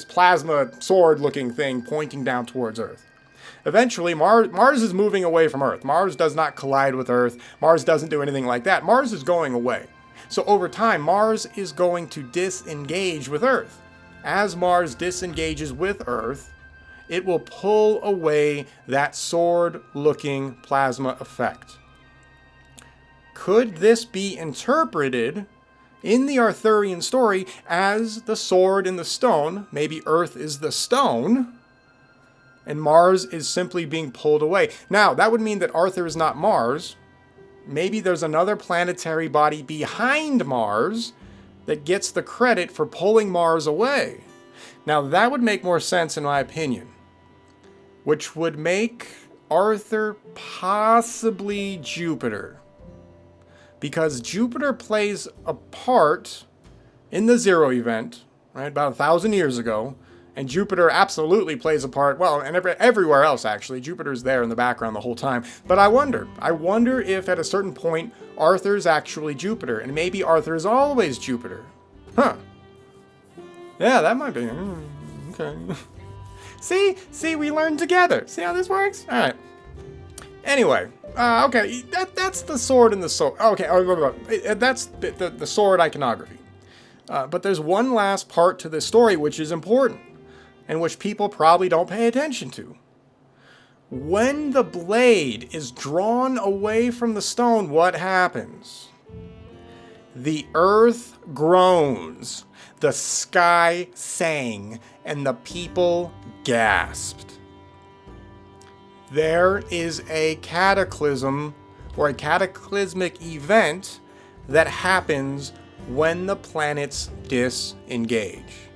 plasma sword-looking thing pointing down towards Earth. Eventually, Mars is moving away from Earth. Mars does not collide with Earth. Mars doesn't do anything like that. Mars is going away. So over time, Mars is going to disengage with Earth. As Mars disengages with Earth, it will pull away that sword-looking plasma effect. Could this be interpreted in the Arthurian story as the sword and the stone? Maybe Earth is the stone, and Mars is simply being pulled away. Now, that would mean that Arthur is not Mars. Maybe there's another planetary body behind Mars that gets the credit for pulling Mars away. Now, that would make more sense in my opinion, which would make Arthur possibly Jupiter. Because Jupiter plays a part in the Zero event, right, about 1,000 years ago, and Jupiter absolutely plays a part, well, and everywhere else actually. Jupiter's there in the background the whole time. But I wonder if at a certain point Arthur's actually Jupiter, and maybe Arthur is always Jupiter. Huh. Yeah, that might be, okay. See, we learned together. See how this works? All right. Anyway, okay, that's the sword and the sword. Okay, that's the sword iconography. But there's one last part to this story which is important, and which people probably don't pay attention to. When the blade is drawn away from the stone, what happens? The earth groans, the sky sang, and the people gasped. There is a cataclysm, or a cataclysmic event, that happens when the planets disengage.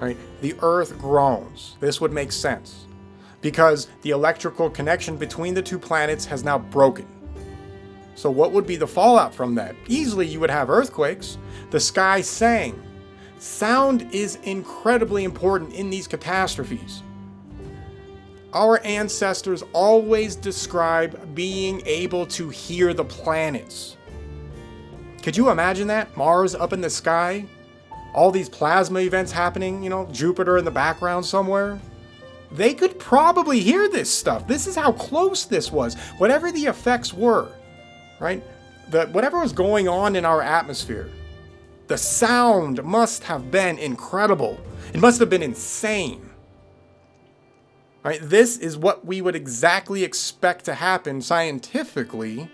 Right? The earth groans. This would make sense, because the electrical connection between the two planets has now broken. So what would be the fallout from that? Easily you would have earthquakes. The sky sang. Sound is incredibly important in these catastrophes. Our ancestors always describe being able to hear the planets. Could you imagine that? Mars up in the sky? All these plasma events happening, Jupiter in the background somewhere? They could probably hear this stuff. This is how close this was. Whatever the effects were, right? Whatever was going on in our atmosphere, the sound must have been incredible. It must have been insane. Right? This is what we would exactly expect to happen scientifically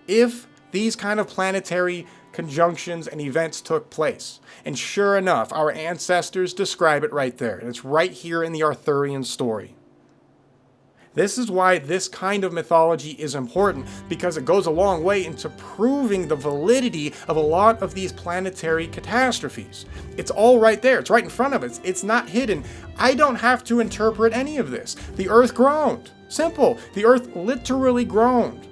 if these kind of planetary conjunctions and events took place. And sure enough, our ancestors describe it right there. And it's right here in the Arthurian story. This is why this kind of mythology is important, because it goes a long way into proving the validity of a lot of these planetary catastrophes. It's all right there. It's right in front of us. It's not hidden. I don't have to interpret any of this. The Earth groaned. Simple. The Earth literally groaned.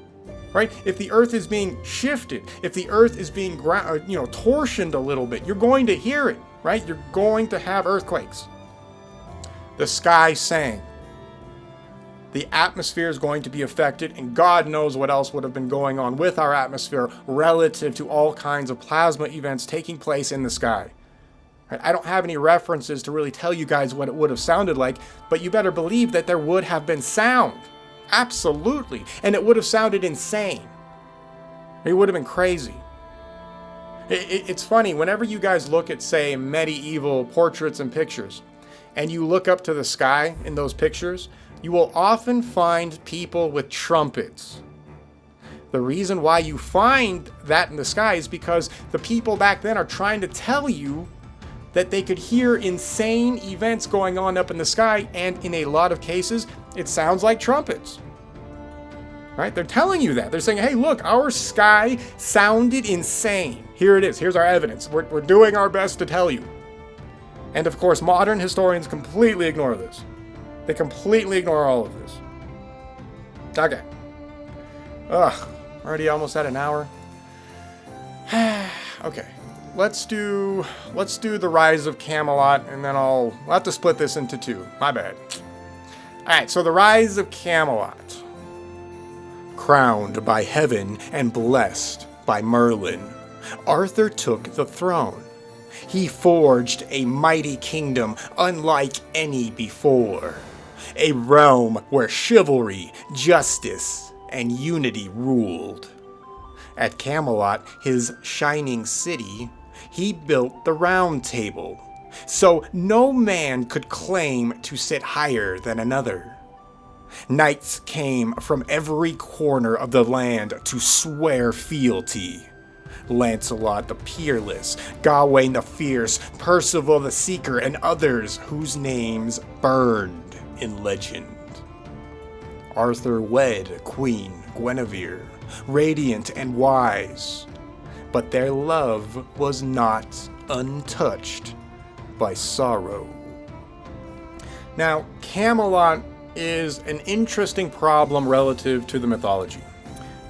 Right? If the Earth is being shifted, if the Earth is being torsioned a little bit, you're going to hear it. Right? You're going to have earthquakes. The sky sang. The atmosphere is going to be affected, and God knows what else would have been going on with our atmosphere relative to all kinds of plasma events taking place in the sky. I don't have any references to really tell you guys what it would have sounded like, but you better believe that there would have been sound. Absolutely. And it would have sounded insane. It would have been crazy. It's funny, whenever you guys look at, say, medieval portraits and pictures, and you look up to the sky in those pictures, you will often find people with trumpets. The reason why you find that in the sky is because the people back then are trying to tell you that they could hear insane events going on up in the sky, and in a lot of cases, it sounds like trumpets. Right? They're telling you that. They're saying, hey, look, our sky sounded insane. Here it is. Here's our evidence. We're doing our best to tell you. And of course, modern historians completely ignore this. They completely ignore all of this. Okay. Already almost at an hour. Okay. Let's do the Rise of Camelot, and then I'll have to split this into two. My bad. Alright, so the Rise of Camelot. Crowned by heaven and blessed by Merlin, Arthur took the throne. He forged a mighty kingdom unlike any before. A realm where chivalry, justice, and unity ruled. At Camelot, his shining city, he built the Round Table, so no man could claim to sit higher than another. Knights came from every corner of the land to swear fealty. Lancelot the Peerless, Gawain the Fierce, Percival the Seeker, and others whose names burned in legend. Arthur wed Queen Guinevere, radiant and wise, but their love was not untouched by sorrow. Now, Camelot is an interesting problem relative to the mythology.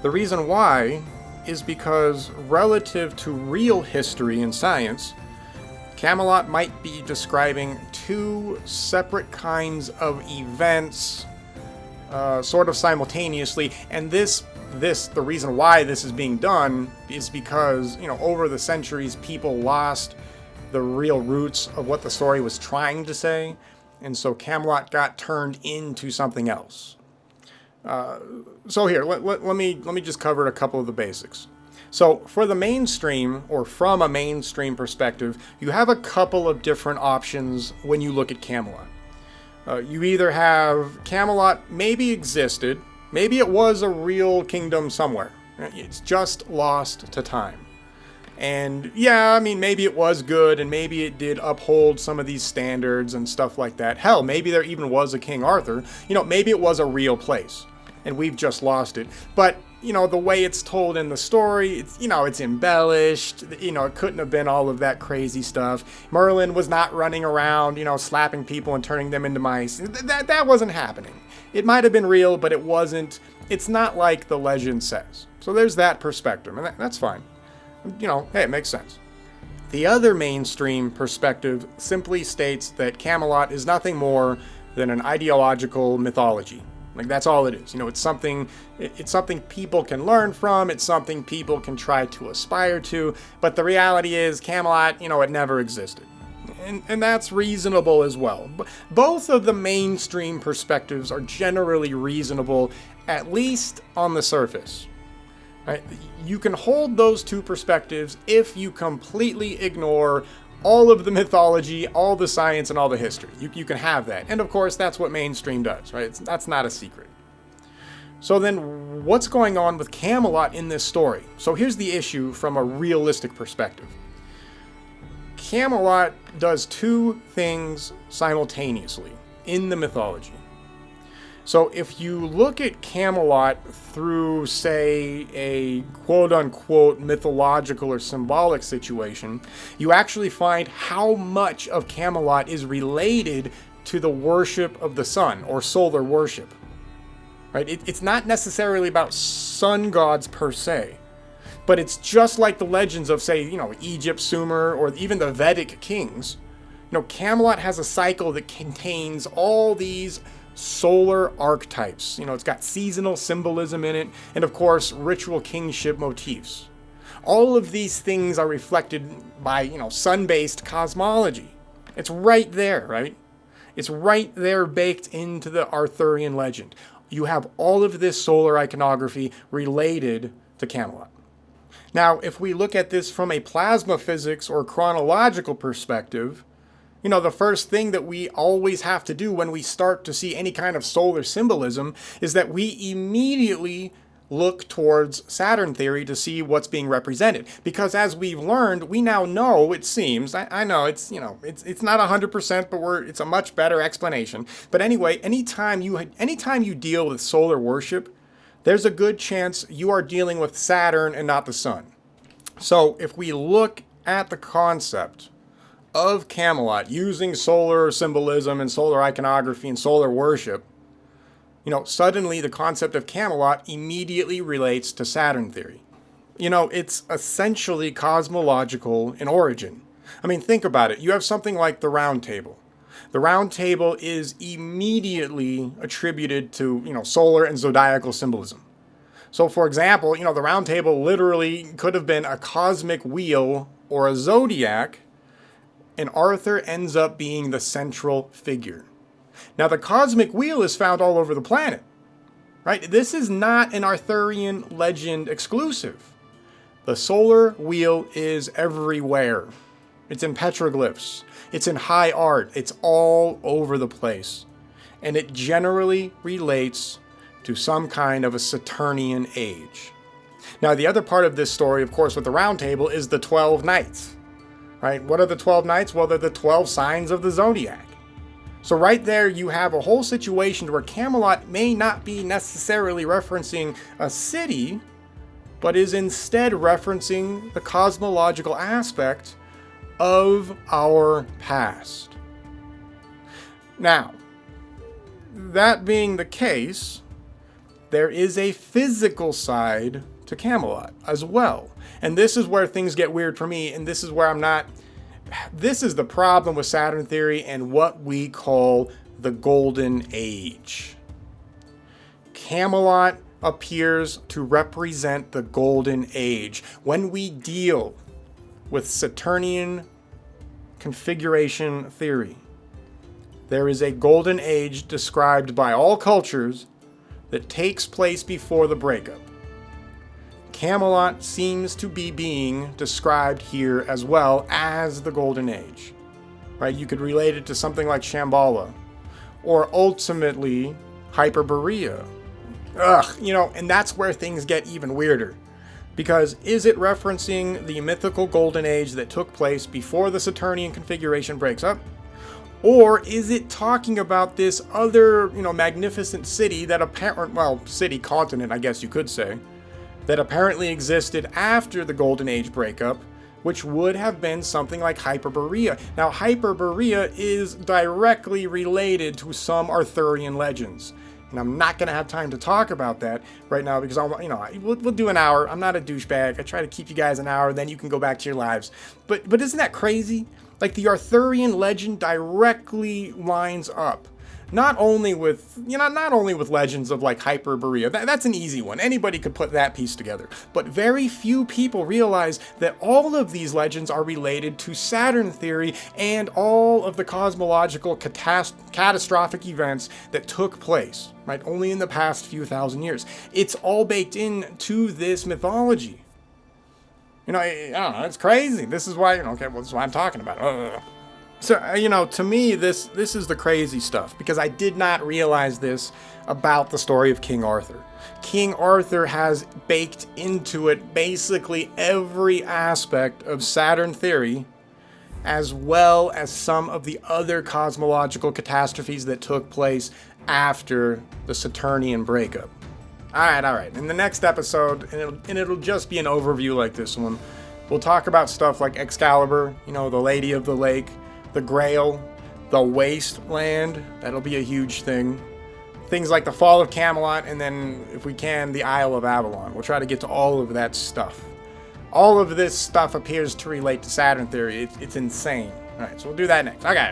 The reason why is because relative to real history and science, Camelot might be describing two separate kinds of events sort of simultaneously, and the reason why this is being done is because, over the centuries, people lost the real roots of what the story was trying to say, and so Camelot got turned into something else. So here, let me just cover a couple of the basics. So for the mainstream, or from a mainstream perspective, you have a couple of different options when you look at Camelot. You either have Camelot maybe existed, maybe it was a real kingdom somewhere. It's just lost to time. And yeah, maybe it was good, and maybe it did uphold some of these standards and stuff like that. Hell, maybe there even was a King Arthur. Maybe it was a real place, and we've just lost it. But, the way it's told in the story, it's embellished. It couldn't have been all of that crazy stuff. Merlin was not running around, slapping people and turning them into mice. That wasn't happening. It might have been real, but it wasn't. It's not like the legend says. So there's that perspective, and that's fine. Hey, it makes sense. The other mainstream perspective simply states that Camelot is nothing more than an ideological mythology. That's all it is. It's something people can learn from, it's something people can try to aspire to, but the reality is Camelot, it never existed. And that's reasonable as well. Both of the mainstream perspectives are generally reasonable, at least on the surface. Right? You can hold those two perspectives if you completely ignore all of the mythology, all the science, and all the history. You can have that. And of course, that's what mainstream does, right? That's not a secret. So then what's going on with Camelot in this story? So here's the issue from a realistic perspective. Camelot does two things simultaneously in the mythology. So if you look at Camelot through, say, a quote-unquote mythological or symbolic situation, you actually find how much of Camelot is related to the worship of the sun, or solar worship. Right? It's not necessarily about sun gods per se, but it's just like the legends of, say, Egypt, Sumer, or even the Vedic kings. Camelot has a cycle that contains all these solar archetypes. It's got seasonal symbolism in it, and of course, ritual kingship motifs. All of these things are reflected by, sun-based cosmology. It's right there, right? It's right there baked into the Arthurian legend. You have all of this solar iconography related to Camelot. Now, if we look at this from a plasma physics or chronological perspective, the first thing that we always have to do when we start to see any kind of solar symbolism is that we immediately look towards Saturn theory to see what's being represented. Because as we've learned, we now know, it seems, I know it's not 100%, but it's a much better explanation. But anyway, anytime you deal with solar worship, there's a good chance you are dealing with Saturn and not the sun. So if we look at the concept of Camelot using solar symbolism and solar iconography and solar worship, suddenly the concept of Camelot immediately relates to Saturn theory. It's essentially cosmological in origin. I mean, think about it. You have something like the Round Table. The Round Table is immediately attributed to, solar and zodiacal symbolism. So, for example, the Round Table literally could have been a cosmic wheel or a zodiac, and Arthur ends up being the central figure. Now, the cosmic wheel is found all over the planet, right? This is not an Arthurian legend exclusive. The solar wheel is everywhere. It's in petroglyphs. It's in high art. It's all over the place. And it generally relates to some kind of a Saturnian age. Now, the other part of this story, of course, with the Round Table is the 12 Knights. Right? What are the 12 Knights? Well, they're the 12 signs of the zodiac. So right there, you have a whole situation where Camelot may not be necessarily referencing a city, but is instead referencing the cosmological aspect of our past. Now, that being the case, there is a physical side to Camelot as well. And this is where things get weird for me, and this is where this is the problem with Saturn theory and what we call the Golden Age. Camelot appears to represent the Golden Age. When we deal with Saturnian configuration theory, there is a Golden Age described by all cultures that takes place before the breakup. Camelot seems to be being described here as well as the Golden Age, right? You could relate it to something like Shambhala, or ultimately Hyperborea. And that's where things get even weirder. Because is it referencing the mythical Golden Age that took place before the Saturnian configuration breaks up? Or is it talking about this other, magnificent city that city continent, I guess you could say, that apparently existed after the Golden Age breakup, which would have been something like Hyperborea. Now, Hyperborea is directly related to some Arthurian legends. And I'm not going to have time to talk about that right now because we'll do an hour. I'm not a douchebag. I try to keep you guys an hour, then you can go back to your lives. But isn't that crazy? Like, the Arthurian legend directly lines up not only with legends of like Hyperborea. That's an easy one. Anybody could put that piece together. But very few people realize that all of these legends are related to Saturn theory and all of the cosmological catastrophic events that took place, right? Only in the past few thousand years. It's all baked into this mythology. I don't know, it's crazy. This is why, okay, well, this is why I'm talking about it. So, to me, this is the crazy stuff, because I did not realize this about the story of King Arthur. King Arthur has baked into it basically every aspect of Saturn theory, as well as some of the other cosmological catastrophes that took place after the Saturnian breakup. All right. In the next episode, and it'll just be an overview like this one, we'll talk about stuff like Excalibur, the Lady of the Lake, the Grail, the Wasteland. That'll be a huge thing. Things like the Fall of Camelot, and then, if we can, the Isle of Avalon. We'll try to get to all of that stuff. All of this stuff appears to relate to Saturn theory. It's insane. All right, so we'll do that next. Okay.